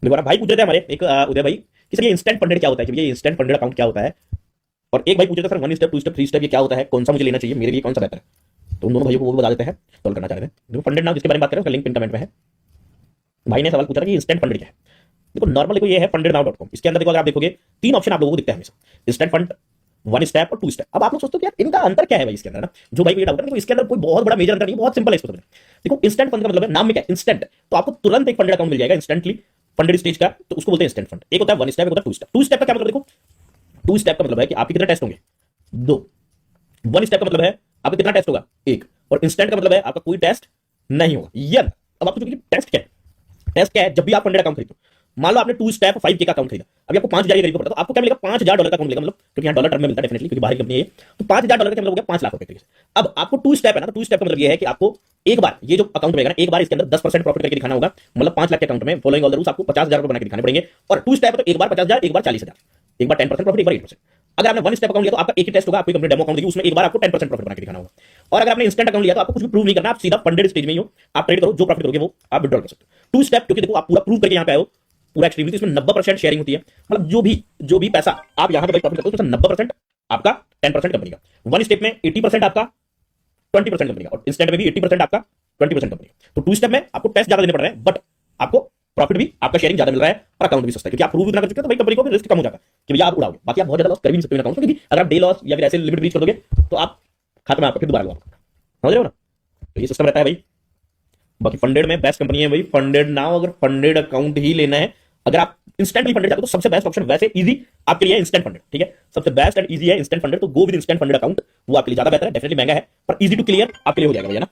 देखो ना भाई पूछ रहे थे हमारे एक उदय भाई कि सर ये इंस्टेंट फंडेड क्या होता है, कि ये इंस्टेंट फंडेड अकाउंट क्या होता है। और एक भाई पूछ रहे थे सर 1 स्टेप 2 स्टेप 3 स्टेप ये क्या होता है, कौन सा मुझे लेना चाहिए, मेरे लिए कौन सा बेहतर है। तो उन दोनों भाइयों को वो भी बता देते हैं, सॉल्व करना चाह रहे थे। देखो फंडेड नाउ जिसके बारे में बात करें उसका लिंक पिन कमेंट में है। भाई ने सवाल पूछा था कि इंस्टेंट फंडेड क्या है। देखो नॉर्मल देखो ये है fundednow.com, इसके अंदर देखो अगर आप देखोगे 3 ऑप्शन आप लोगों को दिखते हैं हमेशा, इंस्टेंट फंड, 1 स्टेप और 2 स्टेप। अब आप लोग सोचते हो कि यार इनका अंतर क्या है भाई इसके अंदर ना, जो भाई ये डाउट है कि इसके अंदर कोई बहुत बड़ा मेजर अंतर नहीं, बहुत सिंपल है इसको समझना। देखो इंस्टेंट फंड का मतलब है, नाम में क्या है इंस्टेंट, तो आपको तुरंत एक फंडेड अकाउंट मिल जाएगा इंस्टेंटली फंडेड स्टेज का, तो उसको बोलते हैं इंस्टेंट फंड। एक होता है 1 स्टेप, एक होता है 2 स्टेप। 2 स्टेप का क्या मतलब, देखो 2 स्टेप का मतलब है कि आपके कितने टेस्ट होंगे, 2। 1 स्टेप का मतलब है आपका कितना टेस्ट होगा, 1। और इंस्टेंट का मतलब है आपका कोई टेस्ट नहीं होगा। ये अब आपको टेस्ट क्या है, टेस्ट क्या है, जब भी आप फंडेड अकाउंट खरीदो, मान लो आपने 2 स्टेप 5K का अकाउंट खरीदा, अभी आपको 5,000 खरीदना पड़ता, तो आपको क्या मिलेगा, $5,000 का अकाउंट मिलेगा, मतलब क्योंकि यहाँ डॉलर टर्म में मिलता है डेफिनेटली, क्योंकि बाहर की कंपनी है। तो $5,000 का मतलब हो गया 5 लाख रुपए तरीके से। अब आपको 2 स्टेप है ना, तो 2 स्टेप का मतलब ये है कि आपको एक बार ये जो अकाउंट रहेगा ना, एक बार इसके अंदर 10% प्रॉफिट करके दिखाना होगा, मतलब 5 लाख के अकाउंट में फॉलोइंग ऑल द रूल्स आपको 50,000 रुपए बना के दिखाने पड़ेंगे। और 2 स्टेप है तो एक बार 50,000, एक बार 40,000, एक बार 10% प्रॉफिट, एक बार 8%। अगर आपने 1 स्टेप अकाउंट लिया तो आपका एक ही टेस्ट होगा, आपको कंपनी डेमो अकाउंट देगी, उसमें एक बार आपको 10% प्रॉफिट बना के दिखाना होगा। और अगर आपने इंस्टेंट अकाउंट लिया तो आपको कुछ भी प्रूव नहीं करना, आप सीधा फंडेड स्टेज में ही हो, आप ट्रेड करो, जो प्रॉफिट करोगे वो आप विड्रॉल कर सकते हो। 2 स्टेप क्योंकि देखो आप पूरा प्रूव करके यहाँ पे आए हो, पूरा एक्सट्रीमली, इसमें 90% शेयरिंग होती है, मतलब जो भी पैसा आप यहां पे प्रॉफिट करते हो उसमें 90% आपका, 10% कंपनी का। 1 स्टेप में 80% आपका, 20% कंपनी का, और इंस्टेंट में भी 80% आपका, 20% कंपनी का। तो 2 स्टेप में आपको टेस्ट ज्यादा देने पड़ रहे हैं, बट आपको प्रॉफिट भी, आपका शेयरिंग ज्यादा मिल रहा है और अकाउंट भी सस्ता है, क्योंकि आप प्रूव इतना कर चुके हो तो भाई कंपनी को भी रिस्क कम हो जाता है कि भैया आप उड़ाओगे। बाकी आप बहुत ज्यादा लॉस कर भी नहीं सकते अकाउंट, क्योंकि अगर आप डे लॉस या फिर ऐसे लिमिट रीच कर दोगे तो आप खत्म है आपका, फिर दोबारा लॉस, समझ रहे हो ना। तो ये सिस्टम रहता है भाई। बाकी फंडेड में बेस्ट कंपनी है भाई फंडेड नाउ, अगर फंडेड अकाउंट ही लेना है, अगर आप इंस्टेंटली फंडेड चाहते हो तो सबसे बेस्ट ऑप्शन वैसे इजी आपके लिए इंस्टेंट फंडेड, ठीक है, सबसे बेस्ट एंड इजी है इंस्टेंट फंडेड, तो go with instant funded account, वो आपके लिए ज्यादा बेहतर है, डेफिनेटली महंगा है पर इजी टू क्लियर आपके लिए हो जाएगा भैया ना।